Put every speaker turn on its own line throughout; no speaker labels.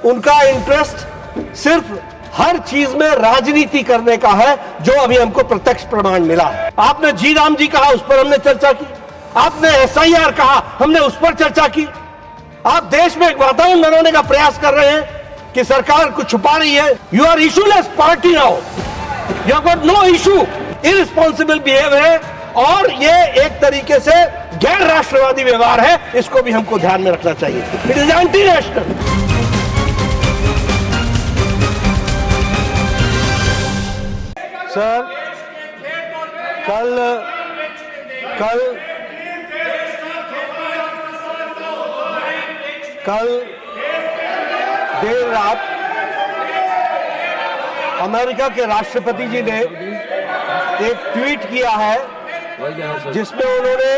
उनका इंटरेस्ट सिर्फ हर चीज में राजनीति करने का है, जो अभी हमको प्रत्यक्ष प्रमाण मिला है। आपने जी राम जी कहा, उस पर हमने चर्चा की। आपने SIR कहा, हमने उस पर चर्चा की। आप देश में एक वातावरण बनाने का प्रयास कर रहे हैं कि सरकार कुछ छुपा रही है। You are issueless party now, you have got no issue. Irresponsible behaviour है और ये एक तरीके से गैर राष्ट्रवादी व्यवहार है, इसको भी हमको ध्यान में रखना चाहिए। It is anti national. Sir, कल देर रात अमेरिका के राष्ट्रपति जी ने एक ट्वीट किया है जिसमें उन्होंने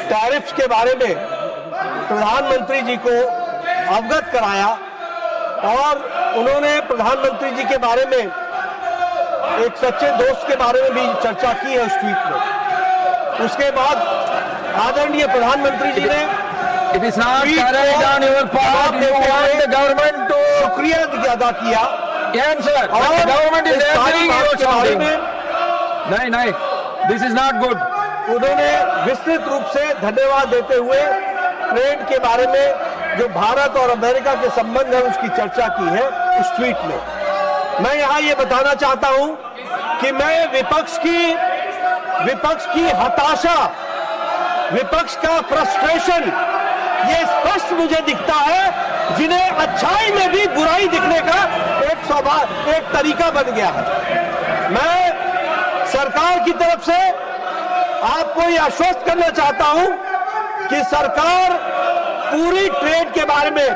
टैरिफ्स के बारे में प्रधानमंत्री जी को अवगत कराया और उन्होंने प्रधानमंत्री जी के बारे में एक सच्चे दोस्त के बारे में भी चर्चा की है उस ट्वीट में। उसके बाद आदरणीय प्रधानमंत्री जी ने
It is not carried on your part. You want the government to
शुक्रिया अदा किया।
answer. But the government is answering your shouting. नहीं, this is not good.
उन्होंने विस्तृत रूप से धन्यवाद देते हुए ट्रेड के बारे में जो भारत और अमेरिका के संबंध है उसकी चर्चा की है उस ट्वीट में। मैं यहां ये बताना चाहता हूं कि मैं विपक्ष की हताशा, विपक्ष का फ्रस्ट्रेशन ये स्पष्ट मुझे दिखता है, जिन्हें अच्छाई में भी बुराई दिखने का एक तरीका बन गया है। मैं सरकार की तरफ से आपको यह आश्वस्त करना चाहता हूं कि सरकार पूरी ट्रेड के बारे में,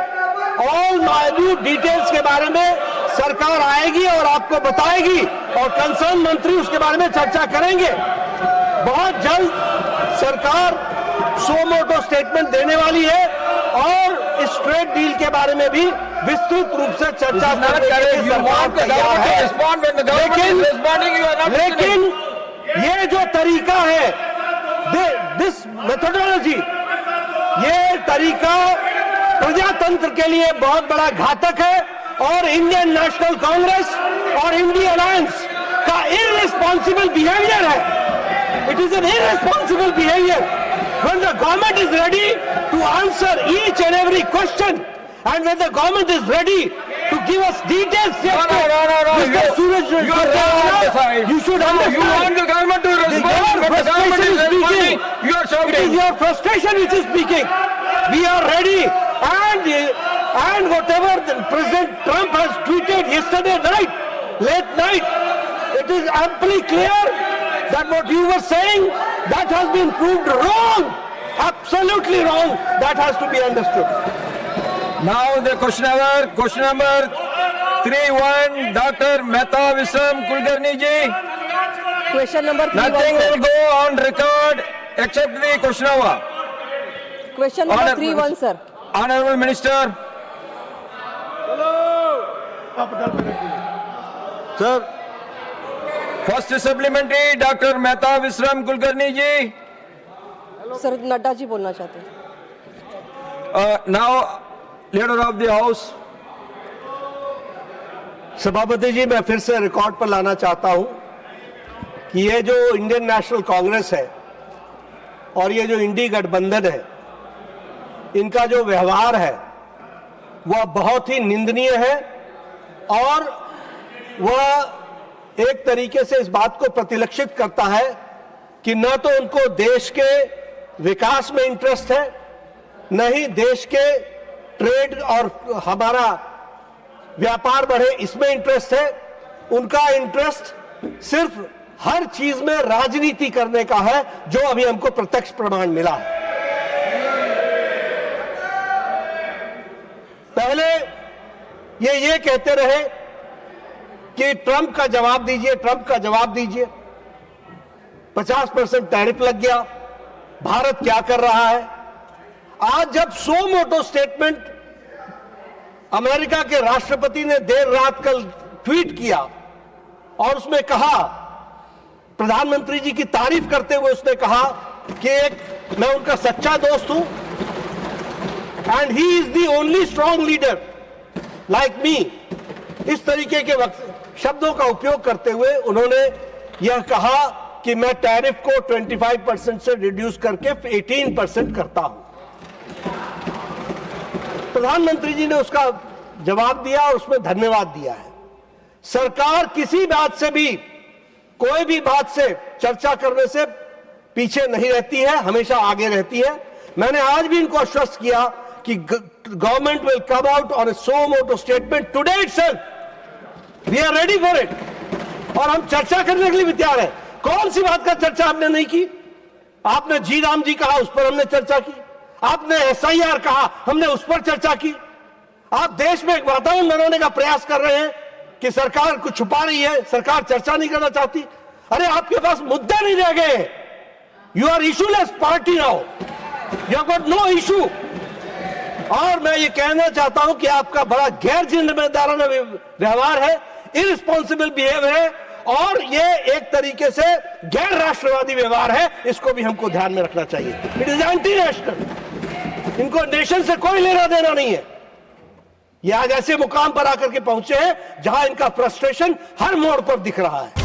ऑल माइन्यूट डिटेल्स के बारे में सरकार आएगी और आपको बताएगी और कंसर्न मंत्री उसके बारे में चर्चा करेंगे। बहुत जल्द सरकार सो मोटो स्टेटमेंट देने वाली है और इस ट्रेड डील के बारे में भी विस्तृत रूप से चर्चा करने के लिए सरकार तैयार है। लेकिन ये जो तरीका है, दिस मेथोडोलॉजी, ये तरीका प्रजातंत्र के लिए बहुत बड़ा घातक है और इंडियन नेशनल कांग्रेस और इंडिया अलायंस का इररिस्पॉन्सिबल बिहेवियर है। It is an irresponsible behaviour when the government is ready to answer each and every question and when the government is ready to give us details. Mr. Suraj, you should understand.
You want the government to respond, but the government is speaking. You are shouting.
It is your frustration which is speaking. We are ready, and whatever President Trump has tweeted yesterday night, late night, it is amply clear that what you were saying, that has been proved wrong, absolutely wrong. That has to be understood.
Now the question number 31, Dr. Mehta Visram Kulkarni ji.
Question number 31.
Nothing will go on record except the question hour.
Question number 31, sir.
Honorable Minister.
Sir.
First supplementary, Dr. Mehta Visram Kulkarni ji.
Sir Nadda ji बोलना चाहते हैं।
Now, leader of the house.
सभापति जी, मैं फिर से record पर लाना चाहता हूं कि ये जो इंडियन नेशनल कांग्रेस है और ये जो इंडी गठबंधन है, इनका जो व्यवहार है वह बहुत ही निंदनीय है और वह एक तरीके से इस बात को प्रतिलक्षित करता है कि न तो उनको देश के विकास में इंटरेस्ट है, न ही देश के ट्रेड और हमारा व्यापार बढ़े इसमें इंटरेस्ट है। उनका इंटरेस्ट सिर्फ हर चीज में राजनीति करने का है, जो अभी हमको प्रत्यक्ष प्रमाण मिला है। पहले ये कहते रहे कि ट्रंप का जवाब दीजिए, ट्रंप का जवाब दीजिए। 50% टैरिफ लग गया, भारत क्या कर रहा है। आज जब सो मोटो स्टेटमेंट अमेरिका के राष्ट्रपति ने देर रात कल ट्वीट किया और उसमें कहा, प्रधानमंत्री जी की तारीफ करते हुए उसने कहा कि मैं उनका सच्चा दोस्त हूं and he is the only strong leader like me. इस तरीके के शब्दों का उपयोग करते हुए उन्होंने यह कहा कि मैं टैरिफ को 25% से रिड्यूस करके 18% करता हूं। प्रधानमंत्री जी ने उसका जवाब दिया और उसमें धन्यवाद दिया है। सरकार किसी बात से भी, कोई भी बात से चर्चा करने से पीछे नहीं रहती है, हमेशा आगे रहती है। मैंने आज भी इनको आश्वस्त किया कि government will come out on a suo motu statement today itself. We are ready for it, और हम चर्चा करने के लिए भी तैयार है। कौन सी बात का चर्चा आपने नहीं की? आपने जी राम जी कहा, उस पर हमने चर्चा की। आपने SIR कहा, हमने उस पर चर्चा की। आप देश में एक वातावरण बनाने का प्रयास कर रहे हैं कि सरकार कुछ छुपा रही है, सरकार चर्चा नहीं करना चाहती। अरे आपके पास मुद्दे नहीं रह गए। You are issueless party now, you have got no issue. और मैं ये कहना चाहता हूं कि आपका बड़ा गैर जिम्मेदाराना व्यवहार है, इररिस्पॉन्सिबल बिहेवियर है, और ये एक तरीके से गैर राष्ट्रवादी व्यवहार है। इसको भी हमको ध्यान में रखना चाहिए। It is anti national. इनको नेशन से कोई लेना देना नहीं है। ये आज ऐसे मुकाम पर आकर के पहुंचे हैं जहां इनका फ्रस्ट्रेशन हर मोड़ पर दिख रहा है।